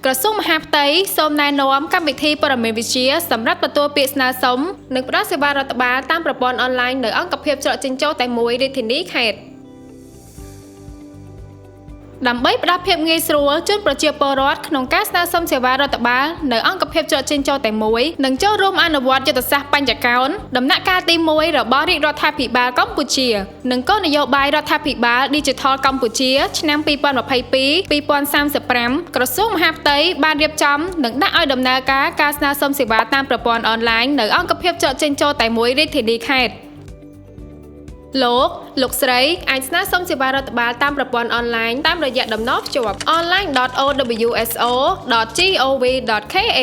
ក្រសួងមហាផ្ទៃសូមណែនាំកម្មវិធីព័ត៌មានវិទ្យាសម្រាប់ទទួលពាក្យស្នើសុំនិងផ្តល់សេវារដ្ឋបាលតាមប្រព័ន្ធអនឡាញនៅអង្គភាពច្រកចេញចូលតែមួយរាជធានីខេត្តដើម្បីផ្តល់ភាពងាយស្រួលជូនប្រជាពលរដ្ឋក្នុងការស្នើសុំសេវារដ្ឋបាលនៅអង្គភាពច្រកចេញចូលតែមួយនិងចូលរួមអនុវត្តយុទ្ធសាស្ត្របញ្ចកោណដំណាក់កាលទី1របស់រាជរដ្ឋាភិបាលកម្ពុជានិងគោលនយោបាយរដ្ឋាភិបាល Digital កម្ពុជាឆ្នាំ 2022-2035 ក្រសួងមហាផ្ទៃបានរៀបចំនិងដាក់ឲ្យដំណើរការស្នើសុំសេវាតាមប្រព័ន្ធអនឡាញនៅអង្គភាពច្រកចេញចូលតែមួយរាជធានីខេត្តលោកស្រីអាចស្នើសុំសេវារដ្ឋបាលតាមប្រព័ន្ធអនឡាញតាមរយៈតំណភ្ជាប់ online.owso.gov.kh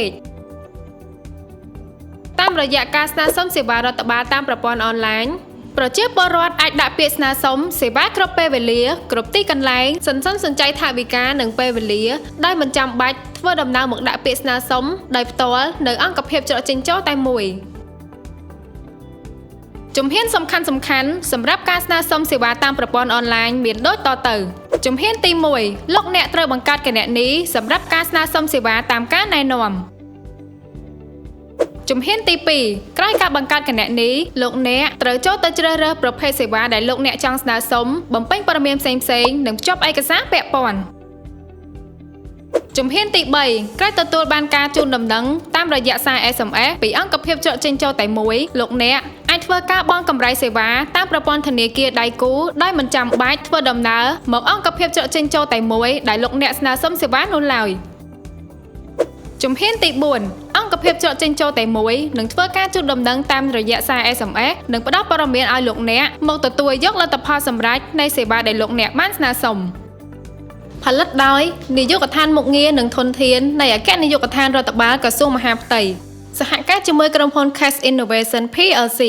តាមរយៈការស្នើសុំសេវារដ្ឋបាលតាមប្រព័ន្ធអនឡាញប្រជាពលរដ្ឋអាចដាក់ពាក្យស្នើសុំសេវាគ្រប់ពេលវេលាគ្រប់ទីកន្លែងសន្សំសំចៃថវិកានិងពេលវេលាដោយមិនចាំបាច់ធ្វើដំណើរមកដាក់ពាក្យស្នើសុំដោយផ្ទាល់នៅអង្គភាពច្រកចេញចូលតែមួយជំហានសំខាន់សម្រាប់ការស្នើសុំសេវាតាមប្រព័ន្ធអនឡាញមានដូចតទៅជំហានទី1លោកអ្នកត្រូវបង្កើតគណនីសម្រាប់ការស្នើសុំសេវាតាមការណែនាំជំហានទី2ក្រោយការបង្កើតគណនីលោកអ្នកត្រូវចូលទៅជ្រើសរើសប្រភេទសេវាដែលលោកអ្នកចង់ស្នើសុំបំពេញព័ត៌មានផ្សេងៗនិងភ្ជាប់ឯកសារពាក់ព័ន្ធជំហានទី3ក្រោយទទួលបានការជូនដំណឹងតាមរយៈសារ SMS ពីអង្គភាពច្រកចេញចូលតែមួយលោកអ្នកអាចធ្វើការបង់កម្រៃសេវាតាមប្រព័ន្ធធនាគារដៃគូដោយមិនចាំបាច់ធ្វើដំណើរមកអង្គភាពច្រកចេញចូលតែមួយដែលលោកអ្នកស្នើសុំសេវានោះឡើយជំហានទី4អង្គភាពច្រកចេញចូលតែមួយនឹងធ្វើការជូនដំណឹងតាមរយៈសារ SMS និងផ្ដល់ព័ត៌មានឲ្យលោកអ្នកមកទទួលយកលទ្ធផលសម្រេចនៃសេវាដែលលោកអ្នកបានស្នើសុំផលិតដោយនាយកដ្ឋានមុខងារនិងធនធាននៃអគ្គនាយកដ្ឋានរដ្ឋបាលក្រសួងមហាផ្ទៃសហការជាមួយក្រុមហ៊ុន Cash Innovation PLC